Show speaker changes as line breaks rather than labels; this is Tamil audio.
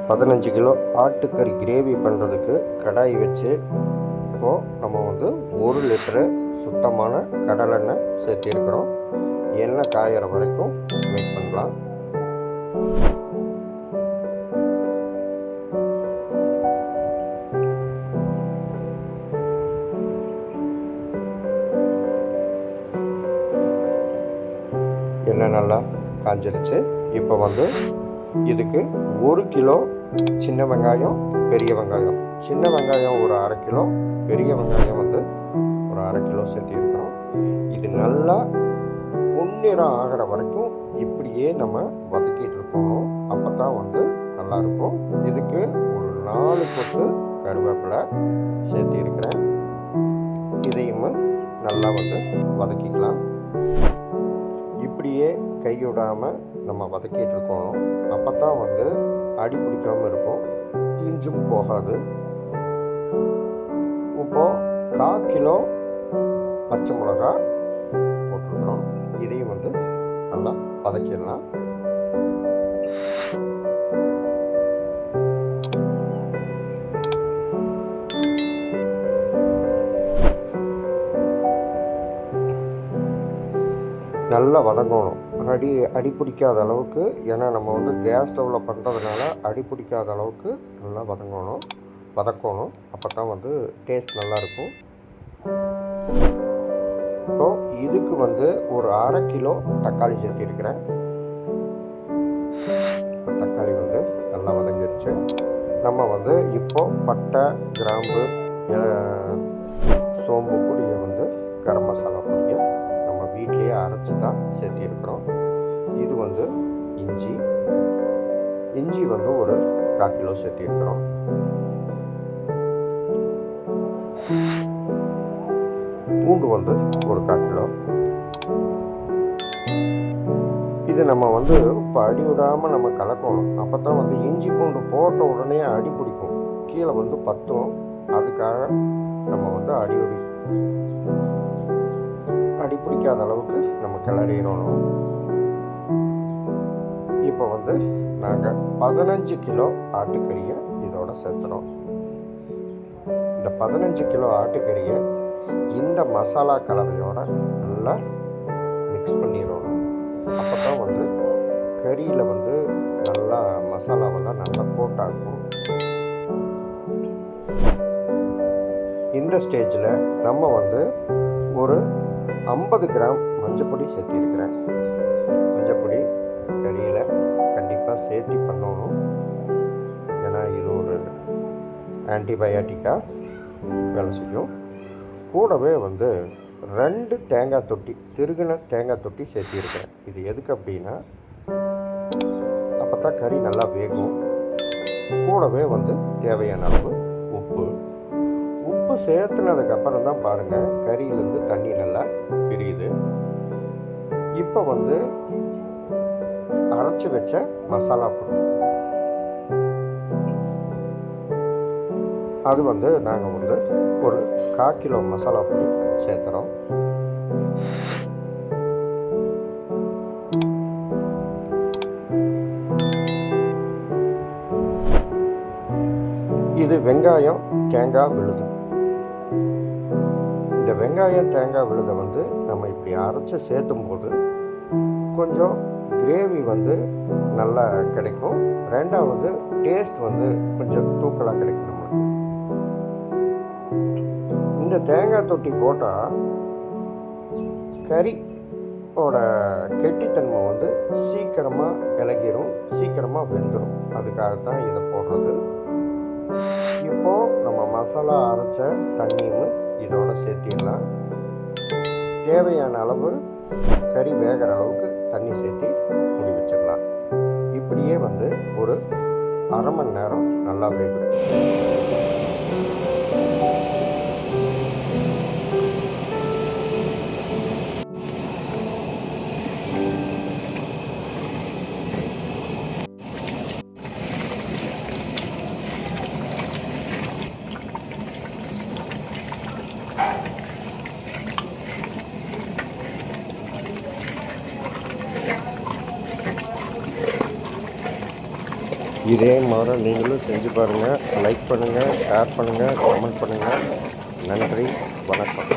15 கிலோ ஆட்டுக்கறி கிரேவி பண்ணுறதுக்கு கடாய் வச்சு இப்போது நம்ம வந்து 1 லிட்டரு சுத்தமான கடலெண்ணெய் சேர்த்திருக்கிறோம். எண்ணெய் காயிற வரைக்கும் வெயிட் பண்ணலாம். எண்ணெய் நல்லா காஞ்சிருச்சு. இப்போ வந்து இதுக்கு 1 கிலோ சின்ன வெங்காயம், பெரிய வெங்காயம், சின்ன வெங்காயம் ஒரு 1/2 கிலோ, பெரிய வெங்காயம் வந்து ஒரு 1/2 கிலோ சேர்த்திருக்கிறோம். இது நல்லா பொன்னிறம் ஆகிற வரைக்கும் இப்படியே நம்ம வதக்கிட்டு இருக்கணும். அப்போ தான் வந்து நல்லாயிருக்கும். இதுக்கு ஒரு 4 கொத்து கருவேப்பிலை சேர்த்திருக்கிறேன். இதையும் நல்லா வந்து வதக்கிக்கலாம். இப்படியே கைவிடாமல் நம்ம வதக்கிட்டு இருக்கணும். அப்போ தான் வந்து அடி பிடிக்காமல் இருக்கும், தீஞ்சும் போகாது. இப்போது 1/4 கிலோ பச்சை மிளகா போட்டுருக்குறோம். இதையும் வந்து நல்லா வதக்கிடலாம். நல்லா வதங்கணும். அடி பிடிக்காத அளவுக்கு, ஏன்னா நம்ம வந்து கேஸ் ஸ்டவ்வில் பண்ணுறதுனால அடி பிடிக்காத அளவுக்கு நல்லா வதக்கணும். அப்போ தான் வந்து டேஸ்ட் நல்லாயிருக்கும். இப்போ இதுக்கு வந்து ஒரு 1/2 கிலோ தக்காளி சேர்த்திருக்கிறேன். தக்காளி வந்து நல்லா வதங்கிருச்சு. நம்ம வந்து இப்போது பட்டை, கிராம்பு, சோம்பு பொடியை வந்து கரம் மசாலா பொடியை நம்ம வீட்டிலேயே அரைச்சி தான் சேர்த்திருக்கிறோம். இது வந்து இஞ்சி வந்து ஒரு 1/4 கிலோ சேர்த்திருக்கிறோம். பூண்டு வந்து ஒரு 1/4 கிலோ. இது நம்ம வந்து இப்போ அடி விடாமல் நம்ம கலக்கணும். அப்போ தான் வந்து இஞ்சி பூண்டு போட்ட உடனே அடி பிடிக்கும், கீழே வந்து பற்றும். அதுக்காக நம்ம வந்து அடி பிடிக்காத அளவுக்கு நம்ம கிளறிடணும். இப்போ வந்து நாங்கள் 15 கிலோ ஆட்டுக்கறியை இதோட சேர்த்துறோம். இந்த 15 கிலோ ஆட்டுக்கறியை இந்த மசாலா கலவையோட நல்லா மிக்ஸ் பண்ணிடணும். அப்போ தான் வந்து கறியில் வந்து நல்லா மசாலாவெல்லாம் நல்லா கோட்டாகும். இந்த ஸ்டேஜில் நம்ம வந்து ஒரு 50 கிராம் மஞ்சப்பொடி சேர்த்திருக்கிறேன். மஞ்சப்பொடி கறியில் கண்டிப்பாக சேர்த்தி பண்ணணும். ஏன்னா இது ஒரு ஆன்டிபயாட்டிக்காக வேலை செய்யும். கூடவே வந்து 2 தேங்காய் தொட்டி, திருகின தேங்காய் தொட்டி சேர்த்திருக்கிறேன். இது எதுக்கு அப்படின்னா அப்போ தான் கறி நல்லா வேகும். கூடவே வந்து தேவையான அளவு உப்பு சேர்த்துனதுக்கப்புறம் தான் பாருங்கள் கறியிலேருந்து தண்ணி நல்லா பிரியுது. இப்போ வந்து அரைச்சி வச்ச மசாலா பொடி, அது வந்து நாங்கள் வந்து ஒரு 1/4 கிலோ மசாலா பொடி சேர்த்துறோம். இது வெங்காயம் தேங்காய் விழுது. இந்த வெங்காயம் தேங்காய் விழுதை வந்து நம்ம இப்படி அரைச்சி சேர்த்தும் போது கொஞ்சம் கிரேவி வந்து நல்லா கிடைக்கும். 2வது டேஸ்ட் வந்து கொஞ்சம் தூக்கலாக கிடைக்கும் நம்மளுக்கு. இந்த தேங்காய் தொட்டி போட்டால் கறியோட கெட்டித்தன்மை வந்து சீக்கிரமாக இலகிரும், சீக்கிரமாக வெந்துடும். அதுக்காகத்தான் இதை போடுறது. இப்போது நம்ம மசாலா அரைச்ச தண்ணியும் இதோட சேர்த்திடலாம். தேவையான அளவு கறி வேகிற அளவுக்கு தண்ணி சேர்த்தி மூடி வச்சிடலாம். இப்படியே வந்து ஒரு 1/2 மணி நேரம் நல்லா வேகும். இதே மாதிரி நீங்களும் செஞ்சு பாருங்கள். லைக் பண்ணுங்கள், ஷேர் பண்ணுங்கள், கமெண்ட் பண்ணுங்கள். நன்றி, வணக்கம்.